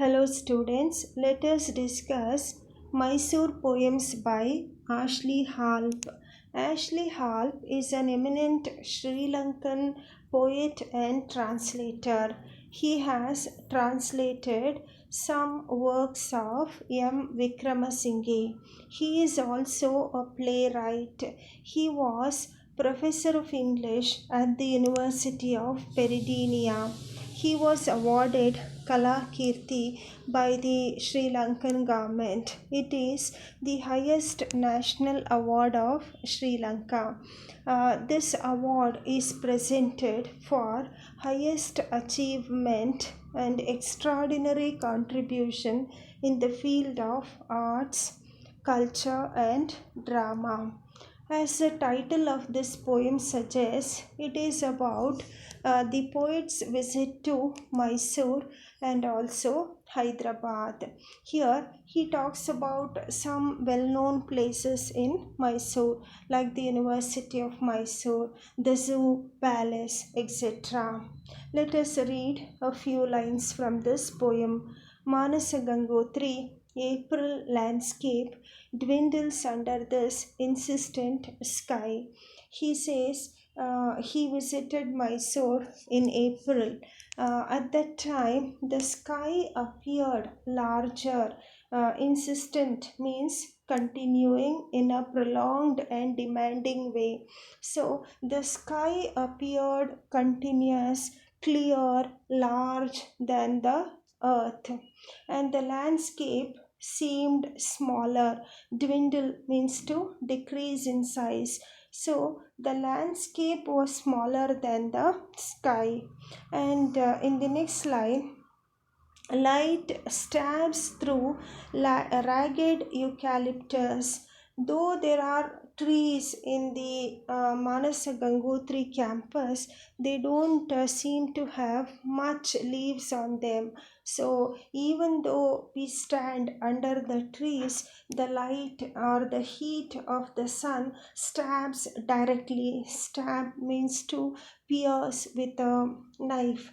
Hello students, let us discuss Mysore Poems by Ashley Halp. Ashley Halp is an eminent Sri Lankan poet and translator. He has translated some works of M. Vikramasinghe. He is also a playwright. He was professor of English at the University of Peradeniya. He was awarded Kala Kirti by the Sri Lankan government. It is the highest national award of Sri Lanka. This award is presented for highest achievement and extraordinary contribution in the field of arts, culture, and drama. As the title of this poem suggests, it is about the poet's visit to Mysore and also Hyderabad. Here he talks about some well known places in Mysore, like the University of Mysore, the Zoo Palace, etc. Let us read a few lines from this poem. Manasa Gangotri, April landscape dwindles under this insistent sky. He says he visited Mysore in April. At that time, the sky appeared larger. Insistent means continuing in a prolonged and demanding way. So, the sky appeared continuous, clear, large than the earth, and the landscape seemed smaller. Dwindle means to decrease in size. So the landscape was smaller than the sky. And in the next line, light stabs through ragged eucalyptus. Though there are trees in the Manasa Gangotri campus, they don't seem to have much leaves on them. So, even though we stand under the trees, the light or the heat of the sun stabs directly. Stab means to pierce with a knife.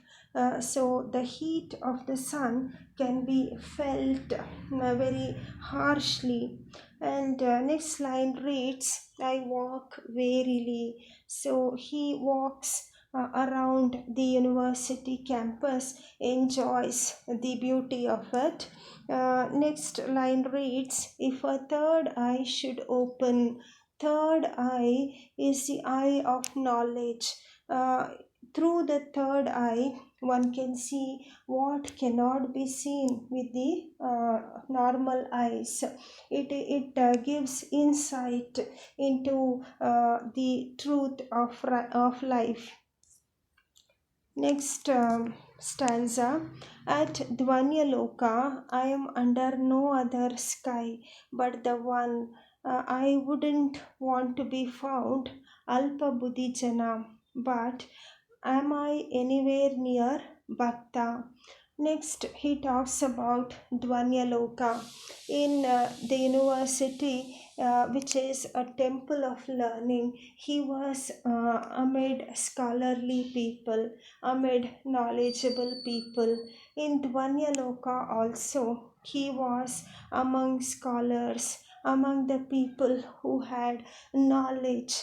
So the heat of the sun can be felt very harshly. And next line reads, I walk warily. So he walks around the university campus, enjoys the beauty of it. Next line reads, if a third eye should open. Third eye is the eye of knowledge. Through the third eye, one can see what cannot be seen with the normal eyes. It gives insight into the truth of life. Next stanza. At Dvanyaloka, I am under no other sky but the one. I wouldn't want to be found Alpa Buddhijana, but am I anywhere near Bhakta? Next, he talks about Dvanyaloka in the university, which is a temple of learning. He was amid scholarly people, amid knowledgeable people. In Dvanyaloka also, he was among scholars, among the people who had knowledge.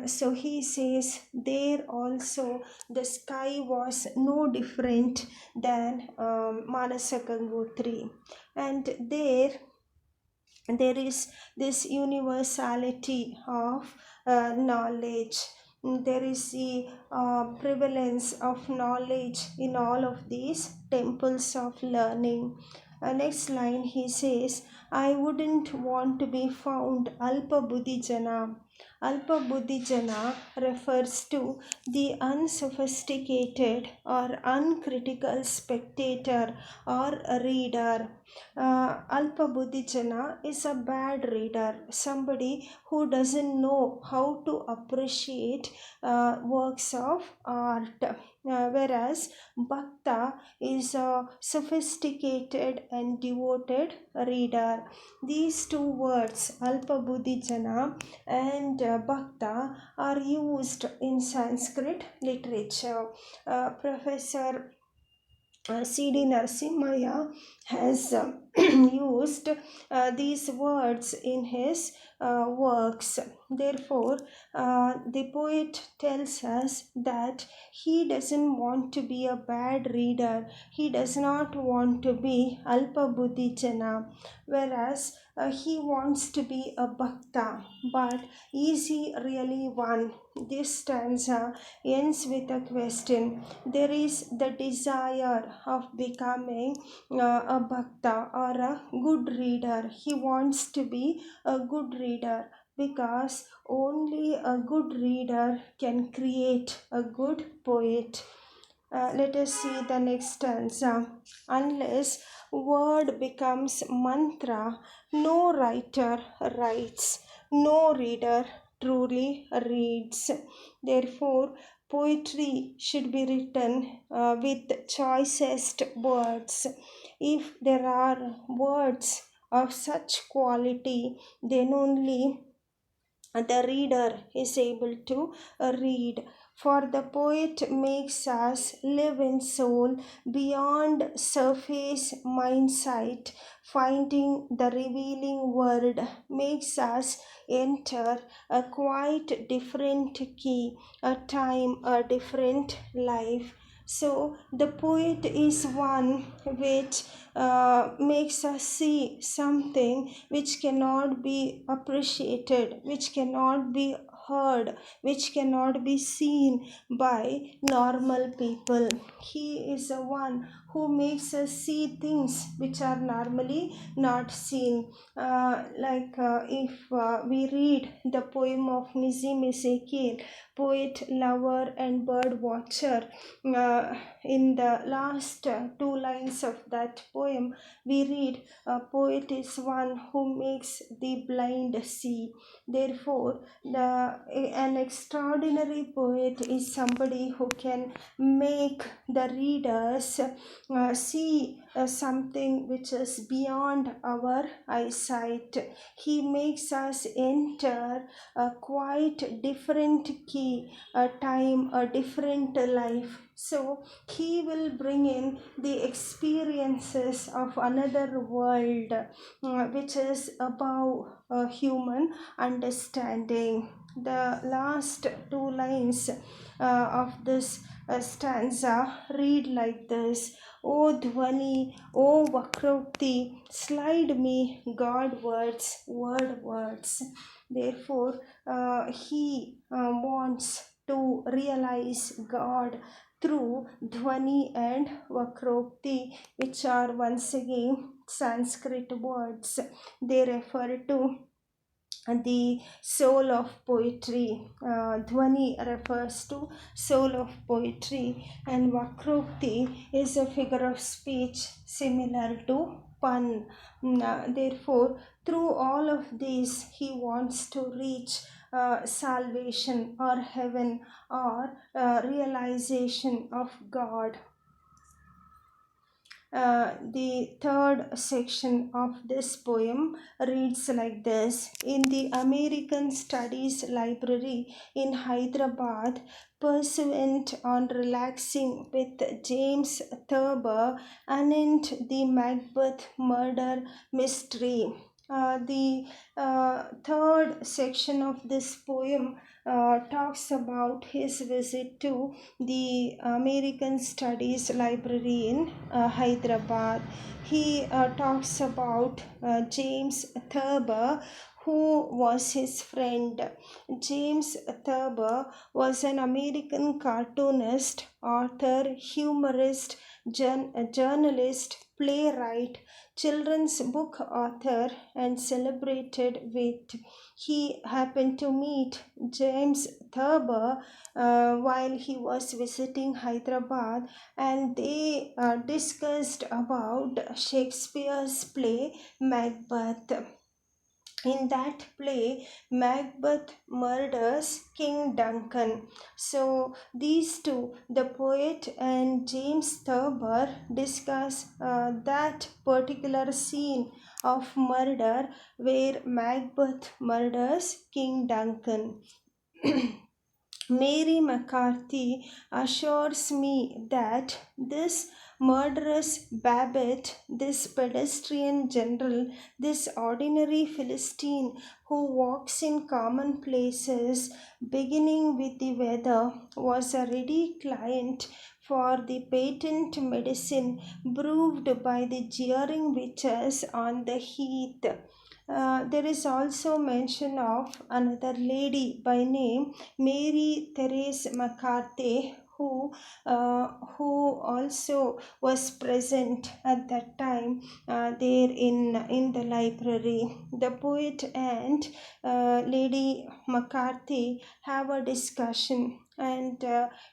So he says there also the sky was no different than Manasa Gangotri, and there is this universality of knowledge. There is the prevalence of knowledge in all of these temples of learning. Next line he says, I wouldn't want to be found Alpa Buddhijana. Alpa Buddhijana refers to the unsophisticated or uncritical spectator or reader. Alpa Buddhijana is a bad reader, somebody who doesn't know how to appreciate works of art. Whereas Bhakta is a sophisticated and devoted reader. These two words, Alpa Buddhijana and Bhakta, are used in Sanskrit literature. Professor C.D. Narasimhaya has used these words in his works. Therefore, the poet tells us that he doesn't want to be a bad reader, he does not want to be Alpa Buddhi Jana, whereas he wants to be a Bhakta. But is he really one? This stanza ends with a question. There is the desire of becoming a bhakta or a good reader. He wants to be a good reader because only a good reader can create a good poet. Let us see the next stanza. Unless word becomes mantra, no writer writes, no reader truly reads. Therefore, poetry should be written with choicest words. If there are words of such quality, then only the reader is able to read. For the poet makes us live in soul beyond surface mind sight, finding the revealing word makes us enter a quite different key, a time, a different life. So the poet is one which makes us see something which cannot be appreciated, which cannot be heard, which cannot be seen by normal people. He is the one who makes us see things which are normally not seen. If we read the poem of Nizim Ezekiel, poet, lover, and bird watcher, in the last two lines of that poem, we read, a poet is one who makes the blind see. Therefore, an extraordinary poet is somebody who can make the readers see something which is beyond our eyesight. He makes us enter a quite different key, a time, a different life. So he will bring in the experiences of another world, which is above human understanding. The last two lines of this stanza read like this: O Dhvani, O Vakrokti, slide me Godwards, wordwards. Therefore, he wants to realize God through Dhvani and Vakrokti, which are once again Sanskrit words. They refer to the soul of poetry. Dhvani refers to soul of poetry, and Vakrokti is a figure of speech similar to pun. Therefore, through all of these, he wants to reach salvation or heaven or realization of God. The third section of this poem reads like this: In the American Studies Library in Hyderabad, pursuant on relaxing with James Thurber, anent the Macbeth murder mystery. The third section of this poem talks about his visit to the American Studies Library in Hyderabad. He talks about James Thurber, who was his friend. James Thurber was an American cartoonist, author, humorist, journalist, playwright, children's book author, and celebrated wit. He happened to meet James Thurber while he was visiting Hyderabad, and they discussed about Shakespeare's play Macbeth. In that play, Macbeth murders King Duncan. So these two, the poet and James Thurber, discuss that particular scene of murder where Macbeth murders King Duncan. Mary McCarthy assures me that this murderous Babbitt, this pedestrian general, this ordinary Philistine who walks in common places, beginning with the weather, was a ready client for the patent medicine brewed by the jeering witches on the heath. There is also mention of another lady by name Mary Therese McCarthy, who also was present at that time there in the library. The poet and Lady McCarthy have a discussion, and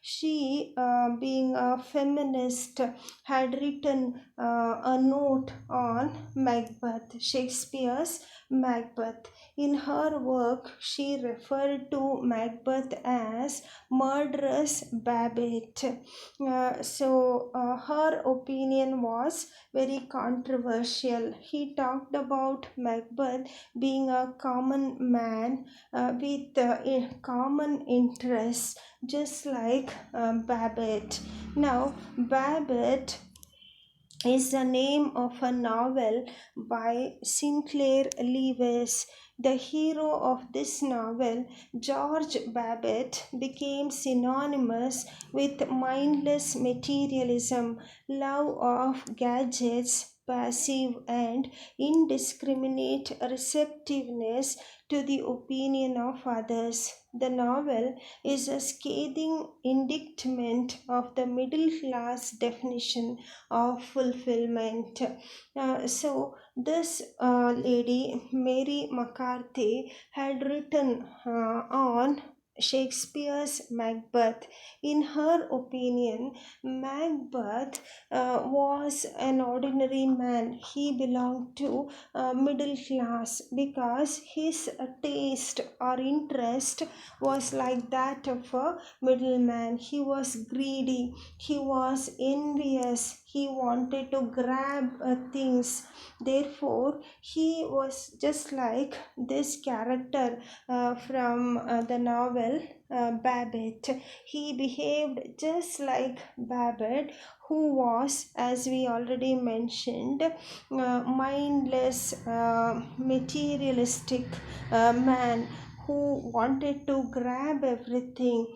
she, being a feminist, had written a note on Macbeth, Shakespeare's Macbeth. In her work, she referred to Macbeth as murderous Babbitt. Her opinion was very controversial. He talked about Macbeth being a common man with common interests, just like Babbitt. Now, Babbitt is the name of a novel by Sinclair Lewis. The hero of this novel, George Babbitt, became synonymous with mindless materialism, love of gadgets, passive and indiscriminate receptiveness to the opinion of others. The novel is a scathing indictment of the middle class definition of fulfillment. This lady, Mary McCarthy, had written on Shakespeare's Macbeth. In her opinion, Macbeth was an ordinary man. He belonged to middle class because his taste or interest was like that of a middleman. He was greedy, he was envious, he wanted to grab things. Therefore, he was just like this character from the novel Babbitt. He behaved just like Babbitt, who was, as we already mentioned, mindless, materialistic man who wanted to grab everything.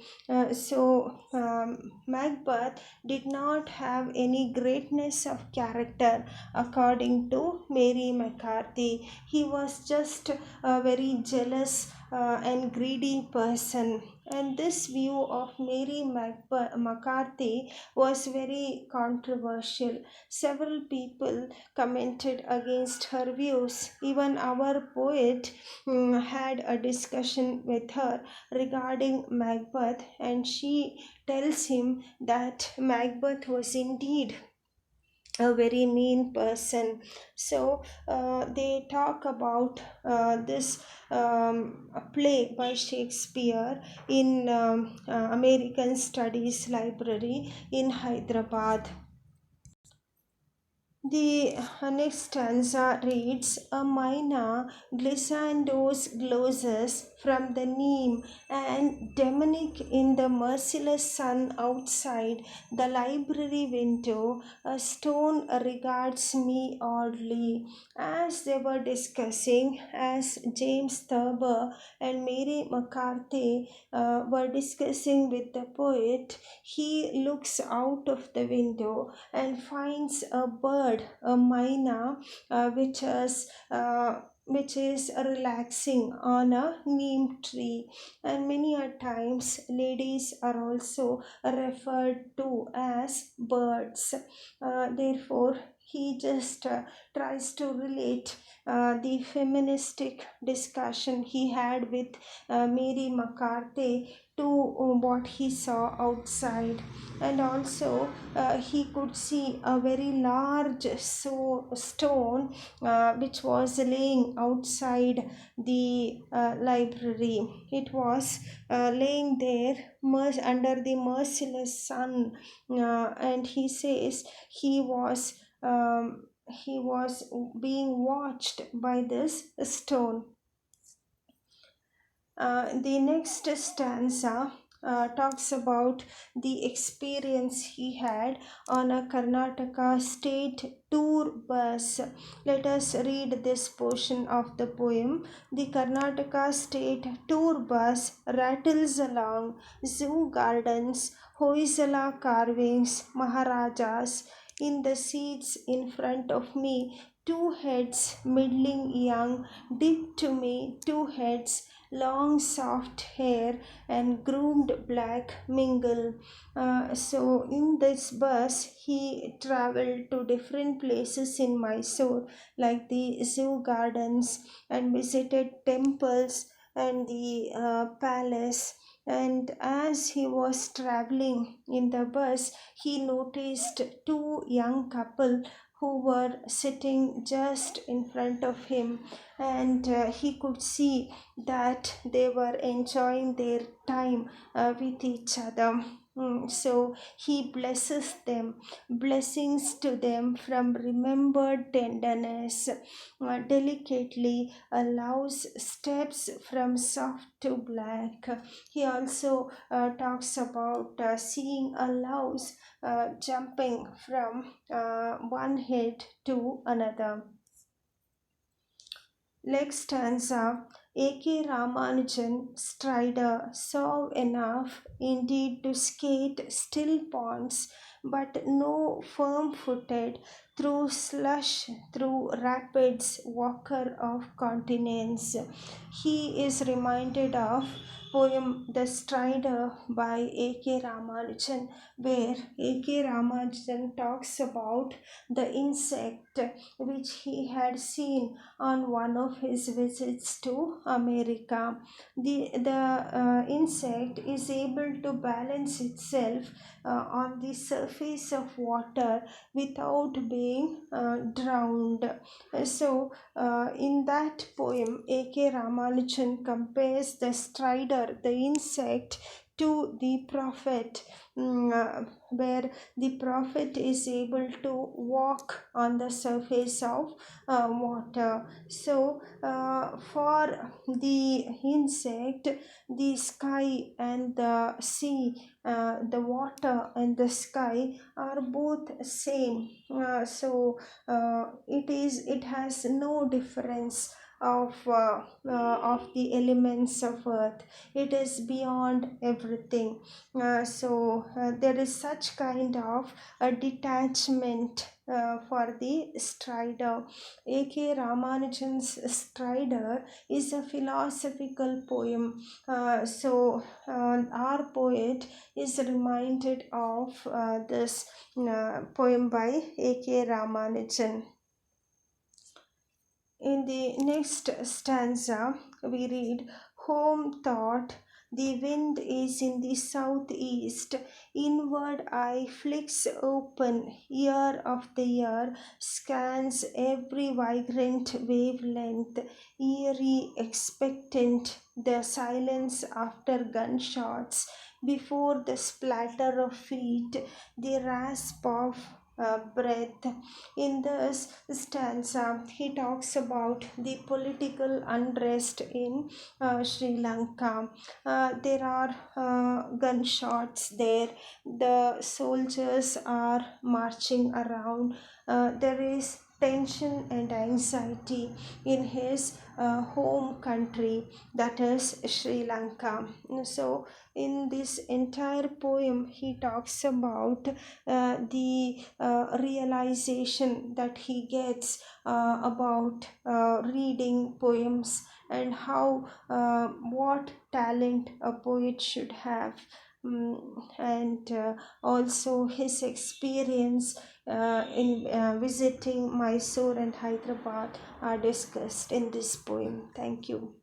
Macbeth did not have any greatness of character, according to Mary McCarthy. He was just a very jealous and greedy person. And this view of Mary McCarthy was very controversial. Several people commented against her views. Even our poet had a discussion with her regarding Macbeth, and she tells him that Macbeth was indeed a very mean person. They talk about this play by Shakespeare in American Studies Library in Hyderabad. The next stanza reads: A mina glissandos glosses from the neem, and demonic in the merciless sun outside the library window, a stone regards me oddly. As they were discussing, as James Thurber and Mary McCarthy were discussing with the poet, he looks out of the window and finds a bird, a myna, which is relaxing on a neem tree. And many a times ladies are also referred to as birds. Therefore, he just tries to relate the feministic discussion he had with Mary McCarthy to what he saw outside. And also he could see a very large stone which was laying outside the library. It was laying there under the merciless sun, and he says he was he was being watched by this stone. The next stanza talks about the experience he had on a Karnataka state tour bus. Let us read this portion of the poem. The Karnataka state tour bus rattles along zoo gardens, Hoysala carvings, Maharajas. In the seats in front of me, two heads, middling young, deep to me, two heads, long soft hair and groomed black mingle. So in this bus he traveled to different places in Mysore, like the zoo gardens, and visited temples and the palace. And as he was traveling in the bus, he noticed two young couple who were sitting just in front of him, and he could see that they were enjoying their time with each other. So he blesses them, blessings to them from remembered tenderness, delicately allows steps from soft to black. He also talks about seeing allows jumping from one head to another. Next stanza. A.K. Ramanujan, strider, saw enough indeed to skate still ponds, but no firm footed, through slush, through rapids, walker of continents. He is reminded of poem The Strider by A.K. Ramanujan, where A.K. Ramanujan talks about the insect which he had seen on one of his visits to America. The insect is able to balance itself on the surface of water without being drowned. In that poem, A.K. Ramanujan compares the strider, the insect, to the prophet, where the prophet is able to walk on the surface of water. For the insect, the sky and the sea, the water and the sky are both same. It has no difference of the elements of earth. It is beyond everything. There is such kind of a detachment for the strider. A.K. Ramanujan's Strider is a philosophical poem. Our poet is reminded of this poem by A.K. Ramanujan. In the next stanza, we read, Home thought, the wind is in the southeast, inward eye flicks open, ear of the year scans every vibrant wavelength, eerie, expectant, the silence after gunshots, before the splatter of feet, the rasp of breath. In this stanza, he talks about the political unrest in Sri Lanka. There are gunshots there, the soldiers are marching around, there is tension and anxiety in his home country, that is Sri Lanka. So in this entire poem he talks about the realization that he gets about reading poems, and how what talent a poet should have. And also his experience in visiting Mysore and Hyderabad are discussed in this poem. Thank you.